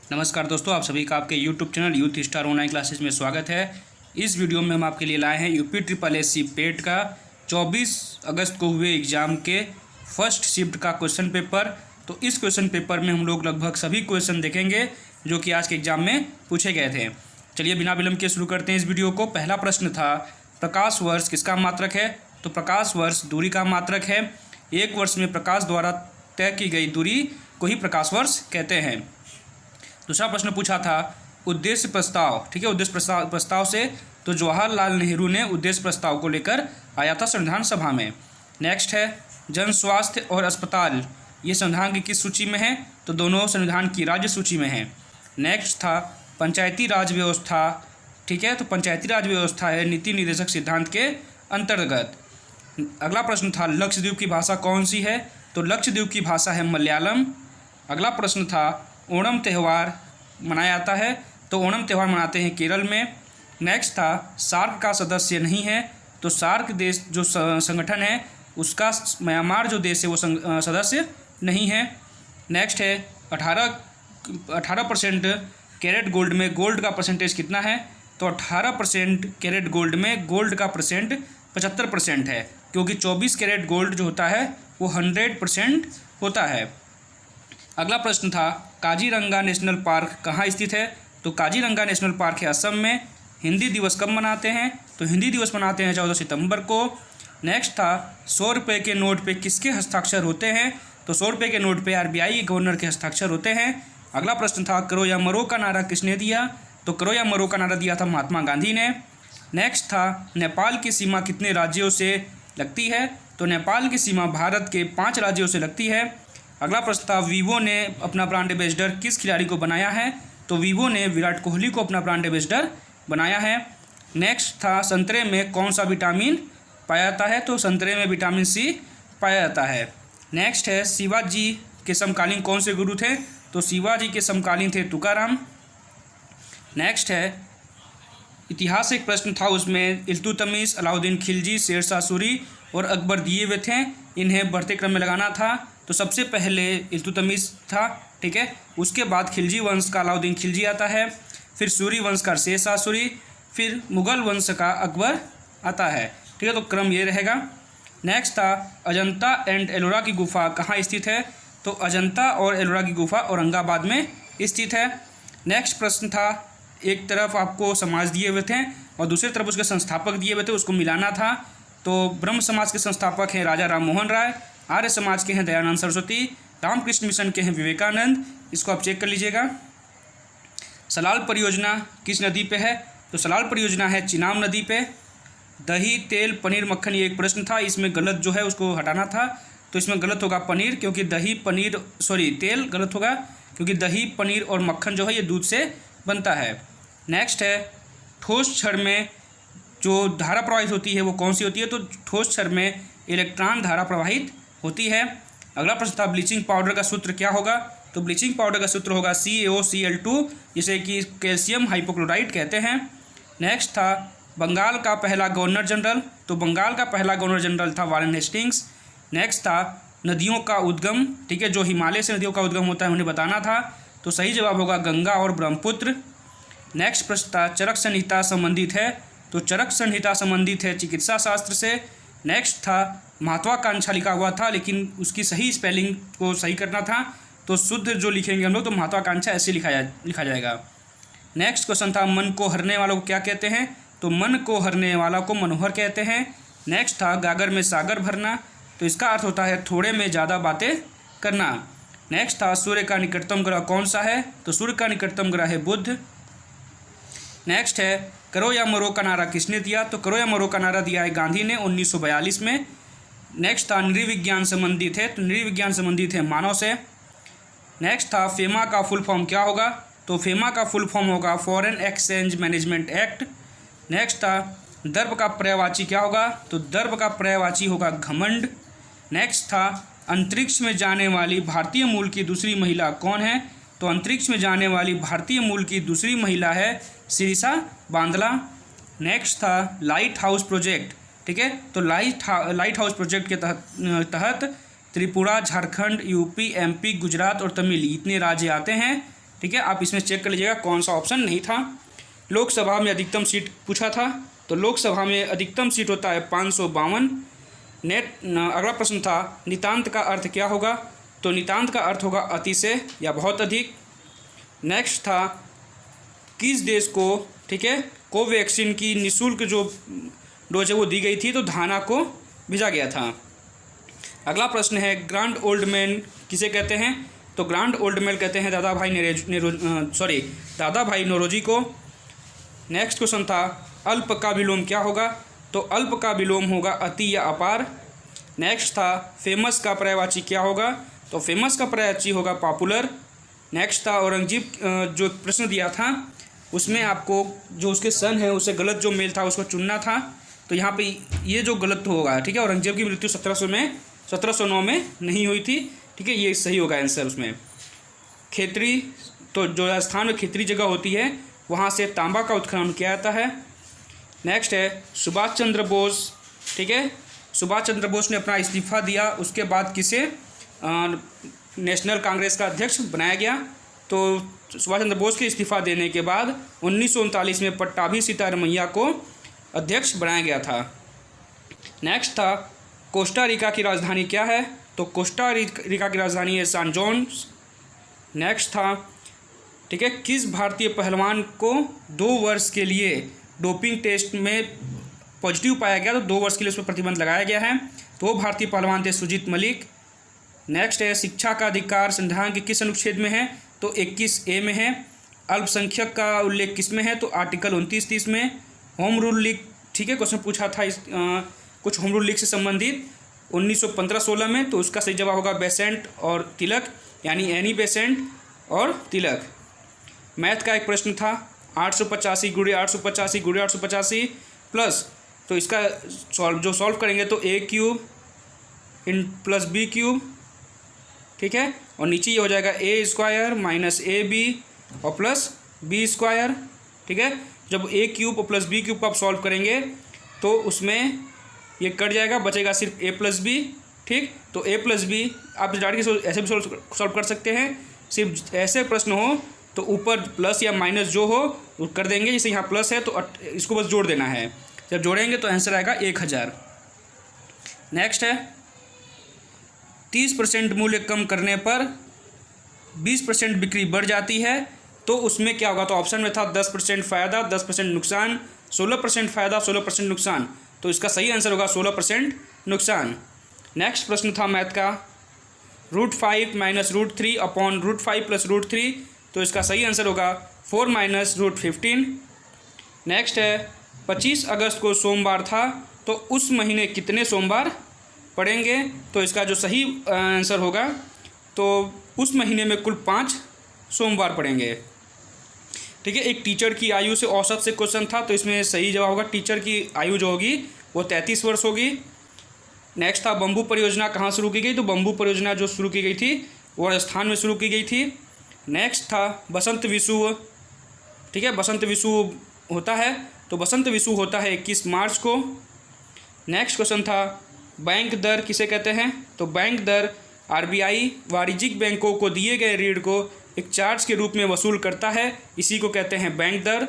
नमस्कार दोस्तों, आप सभी का आपके YouTube channel youth star online classes में स्वागत है। इस वीडियो में हम आपके लिए लाए हैं यूपी ट्रिपल एस सी पेट का 24 अगस्त को हुए एग्ज़ाम के फर्स्ट शिफ्ट का क्वेश्चन पेपर। तो इस क्वेश्चन पेपर में हम लोग लगभग सभी क्वेश्चन देखेंगे जो कि आज के एग्ज़ाम में पूछे गए थे। चलिए बिना विलंब के शुरू करते हैं इस वीडियो को। पहला प्रश्न था, प्रकाश वर्ष किसका मात्रक है? तो प्रकाश वर्ष दूरी का मात्रक है। एक वर्ष में प्रकाश द्वारा तय की गई दूरी को ही प्रकाश वर्ष कहते हैं। दूसरा प्रश्न पूछा था उद्देश्य प्रस्ताव, ठीक है, उद्देश्य प्रस्ताव से तो जवाहरलाल नेहरू ने उद्देश्य प्रस्ताव को लेकर आया था संविधान सभा में। नेक्स्ट है जन स्वास्थ्य और अस्पताल, ये संविधान की किस सूची में है? तो दोनों संविधान की राज्य सूची में है। नेक्स्ट था पंचायती राज व्यवस्था, ठीक है, तो पंचायती राज व्यवस्था है नीति निर्देशक सिद्धांत के अंतर्गत। अगला प्रश्न था लक्षद्वीप की भाषा कौन सी है? तो लक्षद्वीप की भाषा है मलयालम। अगला प्रश्न था ओणम त्यौहार मनाया जाता है, तो ओणम त्यौहार मनाते हैं केरल में। नेक्स्ट था सार्क का सदस्य नहीं है, तो सार्क देश जो संगठन है उसका म्यांमार जो देश है वो सदस्य नहीं है। नेक्स्ट है 18% कैरेट गोल्ड में गोल्ड का परसेंटेज कितना है? तो 18% कैरेट गोल्ड में गोल्ड का परसेंट 75% है, क्योंकि 24 कैरेट गोल्ड जो होता है वो 100% होता है। अगला प्रश्न था काजीरंगा नेशनल पार्क कहाँ स्थित है? तो काजीरंगा नेशनल पार्क है असम में। हिंदी दिवस कब मनाते हैं? तो हिंदी दिवस मनाते हैं 14 सितंबर को। नेक्स्ट था 100 रुपये के नोट पे किसके हस्ताक्षर होते हैं? तो 100 रुपये के नोट पे आरबीआई गवर्नर के हस्ताक्षर होते हैं। अगला प्रश्न था करो या मरो का नारा किसने दिया? तो करो या मरो का नारा दिया था महात्मा गांधी ने। नेक्स्ट था नेपाल की सीमा कितने राज्यों से लगती है? तो नेपाल की सीमा भारत के 5 राज्यों से लगती है। अगला प्रश्न था वीवो ने अपना ब्रांड एम्बेसडर किस खिलाड़ी को बनाया है? तो वीवो ने विराट कोहली को अपना ब्रांड एम्बेसडर बनाया है। नेक्स्ट था संतरे में कौन सा विटामिन पाया जाता है? तो संतरे में विटामिन सी पाया जाता है। नेक्स्ट है शिवाजी के समकालीन कौन से गुरु थे? तो शिवाजी के समकालीन थे तुकाराम। नेक्स्ट है इतिहास एक प्रश्न था, उसमें इल्तुतमिश, अलाउद्दीन खिलजी, शेरशाह सूरी और अकबर दिए हुए थे, इन्हें बढ़ते क्रम में लगाना था। तो सबसे पहले इल्तुतमिश था, ठीक है, उसके बाद खिलजी वंश का अलाउद्दीन खिलजी आता है, फिर सूरी वंश का शेरशाह सूरी, फिर मुगल वंश का अकबर आता है, ठीक है, तो क्रम ये रहेगा। नेक्स्ट था अजंता एंड एलोरा की गुफा कहाँ स्थित है? तो अजंता और एलोरा की गुफा औरंगाबाद में स्थित है। नेक्स्ट प्रश्न था एक तरफ आपको समाज दिए हुए थे और दूसरी तरफ उसके संस्थापक दिए हुए थे, उसको मिलाना था। तो ब्रह्म समाज के संस्थापक हैं राजा राम मोहन राय, आर्य समाज के हैं दयानंद सरस्वती, रामकृष्ण मिशन के हैं विवेकानंद। इसको आप चेक कर लीजिएगा। सलाल परियोजना किस नदी पे है? तो सलाल परियोजना है चिनाब नदी पे। दही, तेल, पनीर, मक्खन, ये एक प्रश्न था, इसमें गलत जो है उसको हटाना था। तो इसमें गलत होगा पनीर, क्योंकि तेल गलत होगा, क्योंकि दही, पनीर और मक्खन जो है ये दूध से बनता है। नेक्स्ट है ठोस क्षण में जो धारा प्रवाहित होती है वो कौन सी होती है? तो ठोस क्षण में इलेक्ट्रॉन धारा प्रवाहित होती है। अगला प्रश्न था ब्लीचिंग पाउडर का सूत्र क्या होगा? तो ब्लीचिंग पाउडर का सूत्र होगा CaOCl2, जिसे कि कैल्शियम हाइपोक्लोराइड कहते हैं। नेक्स्ट था बंगाल का पहला गवर्नर जनरल, तो बंगाल का पहला गवर्नर जनरल था वारेन हेस्टिंग्स। नेक्स्ट था नदियों का उद्गम, ठीक है, जो हिमालय से नदियों का उद्गम होता है उन्हें बताना था। तो सही जवाब होगा गंगा और ब्रह्मपुत्र। नेक्स्ट प्रश्न था चरक संहिता संबंधित है, तो चरक संहिता संबंधित है चिकित्सा शास्त्र से। नेक्स्ट था महत्वाकांक्षा लिखा हुआ था, लेकिन उसकी सही स्पेलिंग को सही करना था, तो शुद्ध जो लिखेंगे हम लोग तो महत्वाकांक्षा ऐसे लिखा जाएगा। नेक्स्ट क्वेश्चन था मन को हरने वालों को क्या कहते हैं? तो मन को हरने वाला को मनोहर कहते हैं। नेक्स्ट था गागर में सागर भरना, तो इसका अर्थ होता है थोड़े में ज़्यादा बातें करना। नेक्स्ट था सूर्य का निकटतम ग्रह कौन सा है? तो सूर्य का निकटतम ग्रह है बुध। नेक्स्ट है करो या मरो का नारा किसने दिया? तो करो या मरो का नारा दिया है गांधी ने 1942 में। नेक्स्ट था नृविज्ञान संबंधित है, तो नृविज्ञान संबंधित है मानव से। नेक्स्ट था फेमा का फुल फॉर्म क्या होगा? तो फेमा का फुल फॉर्म होगा foreign exchange management act. Next था दर्प का पर्यायवाची क्या होगा? तो दर्प का पर्यायवाची होगा घमंड। नेक्स्ट था अंतरिक्ष में जाने वाली भारतीय मूल की दूसरी महिला कौन है? तो अंतरिक्ष में जाने वाली भारतीय मूल की दूसरी महिला है शिरीषा बांदला। नेक्स्ट था लाइट हाउस प्रोजेक्ट, ठीक है, तो लाइट हाउस प्रोजेक्ट के तहत त्रिपुरा, झारखंड, यूपी, MP, गुजरात और तमिल इतने राज्य आते हैं, ठीक है, आप इसमें चेक कर लीजिएगा कौन सा ऑप्शन नहीं था। लोकसभा में अधिकतम सीट पूछा था, तो लोकसभा में अधिकतम सीट होता है 552। अगला प्रश्न था नितांत का अर्थ क्या होगा, तो नितांत का अर्थ होगा अतिशय या बहुत अधिक। नेक्स्ट था किस देश को, ठीक है, कोवैक्सीन की निःशुल्क जो डोज है वो दी गई थी, तो घाना को भेजा गया था। अगला प्रश्न है ग्रांड ओल्ड मैन किसे कहते हैं, तो ग्रांड ओल्ड मैन कहते हैं दादा भाई नौरोजी को। नेक्स्ट क्वेश्चन था अल्प का विलोम क्या होगा, तो अल्प का विलोम होगा अति या अपार। नेक्स्ट था फेमस का पर्यायवाची क्या होगा, तो फेमस का पर्यायवाची होगा पॉपुलर। नेक्स्ट था औरंगजेब जो प्रश्न दिया था उसमें आपको जो उसके सन है उससे गलत जो मेल था उसको चुनना था, तो यहाँ पे ये जो गलत होगा, ठीक है, औरंगजेब की मृत्यु 1709 में नहीं हुई थी, ठीक है, ये सही होगा आंसर उसमें। खेतरी, तो जो राजस्थान में खेतरी जगह होती है वहाँ से तांबा का उत्खनन किया जाता है। नेक्स्ट है सुभाष चंद्र बोस, ठीक है, सुभाष चंद्र बोस ने अपना इस्तीफा दिया, उसके बाद किसे नेशनल कांग्रेस का अध्यक्ष बनाया गया, तो सुभाष चंद्र बोस के इस्तीफा देने के बाद 1939 में पट्टाभी सीतारमैया को अध्यक्ष बनाया गया था। नेक्स्ट था कोस्टा रिका की राजधानी क्या है, तो कोस्टा रिका की राजधानी है सैन जोस। नेक्स्ट था, ठीक है, किस भारतीय पहलवान को 2 वर्ष के लिए डोपिंग टेस्ट में पॉजिटिव पाया गया, तो 2 वर्ष के लिए उस पर प्रतिबंध लगाया गया है, तो वो भारतीय पहलवान थे सुजीत मलिक। नेक्स्ट है शिक्षा का अधिकार संविधान के किस अनुच्छेद में है, तो 21A में है। अल्पसंख्यक का उल्लेख किस में है, तो आर्टिकल 29-30 में। होम रूल लीग, ठीक है, क्वेश्चन पूछा था कुछ होम रूल लीग से संबंधित 1915-16 में, तो उसका सही जवाब होगा बेसेंट और तिलक, यानी एनी बेसेंट और तिलक। मैथ का एक प्रश्न था 885 गुणे 885 गुणे 885 प्लस, तो इसका सॉल्व करेंगे तो a³ + b³, ठीक है, और नीचे ये हो जाएगा a² - ab और प्लस b², ठीक है। जब a³ और प्लस b³ को आप सॉल्व करेंगे तो उसमें ये कट जाएगा, बचेगा सिर्फ a + b, ठीक। तो a + b आप डायरेक्ट ऐसे भी सॉल्व कर सकते हैं, सिर्फ ऐसे प्रश्न हो तो ऊपर प्लस या माइनस जो हो वो कर देंगे, जैसे यहाँ प्लस है तो इसको बस जोड़ देना है, जब जोड़ेंगे तो आंसर आएगा 1000। नेक्स्ट है 30% मूल्य कम करने पर 20% बिक्री बढ़ जाती है, तो उसमें क्या होगा, तो ऑप्शन में था 10% फ़ायदा 10% नुकसान, 16% फ़ायदा 16% नुकसान, तो इसका सही आंसर होगा 16% नुकसान। नेक्स्ट प्रश्न था मैथ का √5 - √3 अपॉन √5 + √3, तो इसका सही आंसर होगा 4 - √15। नेक्स्ट है 25 अगस्त को सोमवार था, तो उस महीने कितने सोमवार पड़ेंगे, तो इसका जो सही आंसर होगा तो उस महीने में कुल 5 सोमवार पड़ेंगे, ठीक है। एक टीचर की आयु से औसत से क्वेश्चन था, तो इसमें सही जवाब होगा टीचर की आयु जो होगी वो 33 वर्ष होगी। नेक्स्ट था बम्बू परियोजना कहाँ शुरू की गई, तो बम्बू परियोजना जो शुरू की गई थी वो राजस्थान में शुरू की गई थी। नेक्स्ट था बसंत विषुव, ठीक है, बसंत विषुव होता है, तो बसंत विषुव होता है 21 मार्च को। नेक्स्ट क्वेश्चन था बैंक दर किसे कहते हैं, तो बैंक दर RBI वाणिज्यिक बैंकों को दिए गए ऋण को एक चार्ज के रूप में वसूल करता है, इसी को कहते हैं बैंक दर।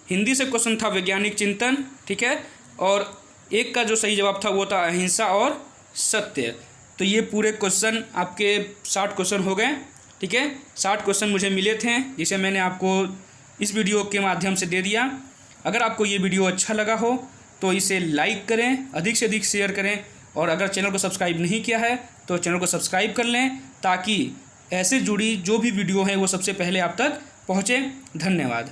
हिंदी से क्वेश्चन था वैज्ञानिक चिंतन, ठीक है, और एक का जो सही जवाब था वो था अहिंसा और सत्य। तो ये पूरे क्वेश्चन आपके 60 क्वेश्चन हो गए, ठीक है। 60 क्वेश्चन मुझे मिले थे जिसे मैंने आपको इस वीडियो के माध्यम से दे दिया। अगर आपको ये वीडियो अच्छा लगा हो तो इसे लाइक करें, अधिक से अधिक शेयर करें, और अगर चैनल को सब्सक्राइब नहीं किया है तो चैनल को सब्सक्राइब कर लें, ताकि ऐसे जुड़ी जो भी वीडियो हैं वो सबसे पहले आप तक पहुँचे। धन्यवाद।